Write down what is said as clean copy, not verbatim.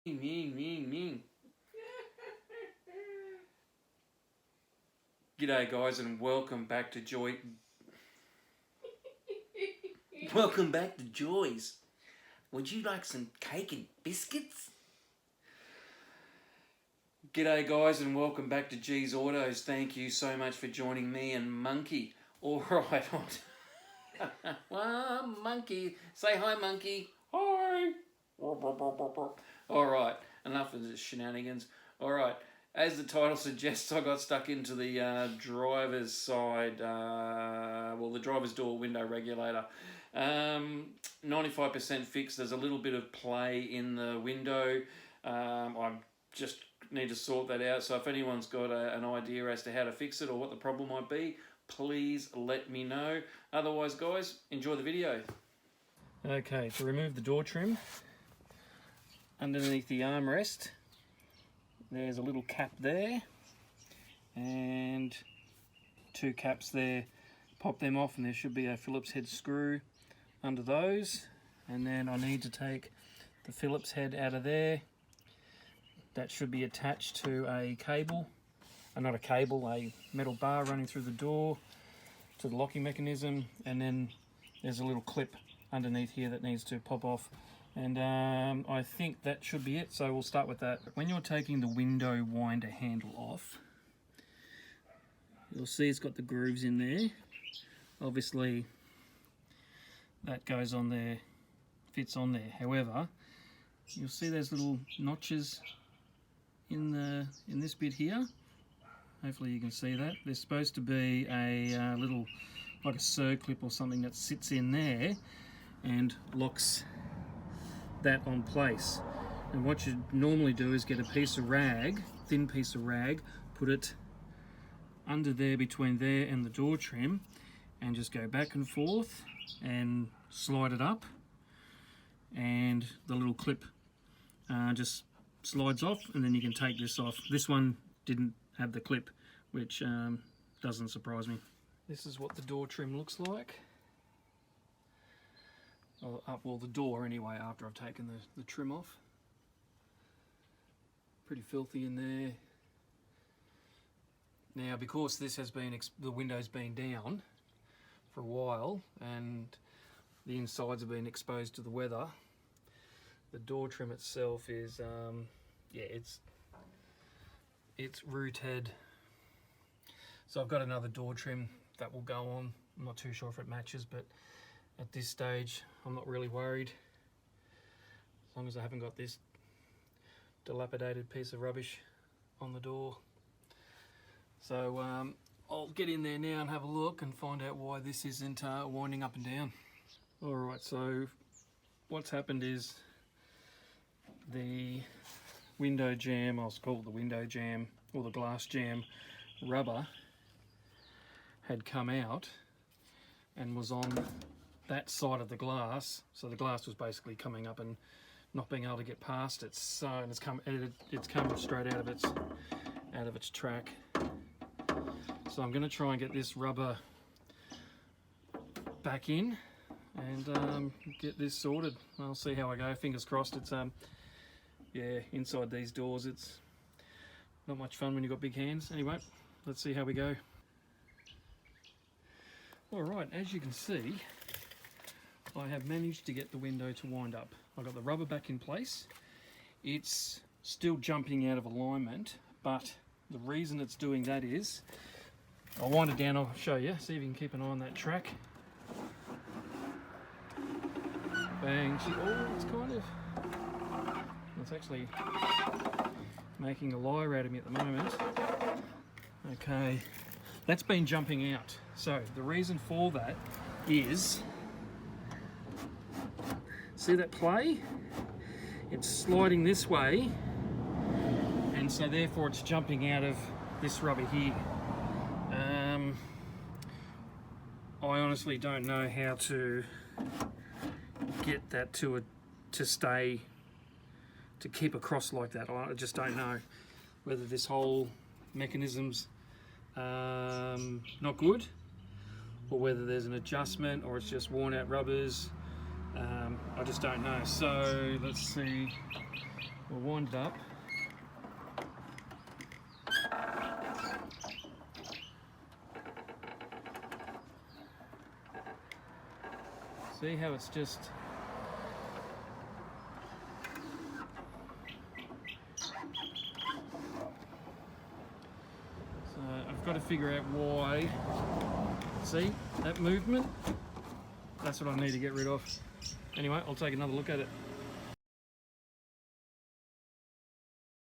G'day guys, and welcome back to Welcome back to Joy's. Would you like some cake and biscuits? G'day guys, and welcome back to G's Autos. Thank you so much for joining me and Monkey. Alright, well, Monkey. Say hi, Monkey. Hi. Alright, enough of the shenanigans. Alright, as the title suggests, I got stuck into the driver's side, the driver's door window regulator. 95% fixed. There's a little bit of play in the window. I just need to sort that out. So if anyone's got an idea as to how to fix it or what the problem might be, please let me know. Otherwise, guys, enjoy the video. Okay, to remove the door trim, underneath the armrest, there's a little cap there and two caps there. Pop them off and there should be a Phillips head screw under those, and then I need to take the Phillips head out of there. That should be attached to a cable, not a cable, a metal bar running through the door to the locking mechanism, and then there's a little clip underneath here that needs to pop off, and I think that should be it. So we'll start with that. When you're taking the window winder handle off, you'll see it's got the grooves in there. Obviously that goes on there, fits on there. However, you'll see there's little notches in this bit here. Hopefully you can see that. There's supposed to be a little, like a circlip or something that sits in there and locks that on place. And what you normally do is get a piece of rag, thin piece of rag, put it under there between there and the door trim, and just go back and forth and slide it up, and the little clip just slides off, and then you can take this off. This one didn't have the clip, which doesn't surprise me. This is what the door trim looks like. Well, the door anyway, after I've taken the trim off. Pretty filthy in there. Now, because this has been, the window's been down for a while and the insides have been exposed to the weather, the door trim itself is, yeah, it's rooted. So I've got another door trim that will go on. I'm not too sure if it matches, but at this stage I'm not really worried, as long as I haven't got this dilapidated piece of rubbish on the door. So I'll get in there now and have a look and find out why this isn't winding up and down. Alright, so what's happened is the window jamb, I'll call it the window jamb, or the glass jamb rubber, had come out and was on that side of the glass, so the glass was basically coming up and not being able to get past it. So and it's come straight out of its track. So I'm going to try and get this rubber back in and get this sorted. I'll see how I go. Fingers crossed. It's yeah, inside these doors it's not much fun when you've got big hands. Anyway, let's see how we go. Alright, as you can see, I have managed to get the window to wind up. I've got the rubber back in place. It's still jumping out of alignment, but the reason it's doing that is, I'll wind it down, I'll show you, see if you can keep an eye on that track. Bang, oh, it's kind of, it's actually making a liar out of me at the moment. Okay, that's been jumping out. So the reason for that is, see that play? It's sliding this way, and so therefore it's jumping out of this rubber here. I honestly don't know how to get that to keep across like that. I just don't know whether this whole mechanism's not good, or whether there's an adjustment, or it's just worn out rubbers. I just don't know. So let's see We'll wind it up. See how it's just... So I've got to figure out why. See, that movement? That's what I need to get rid of. Anyway, I'll take another look at it.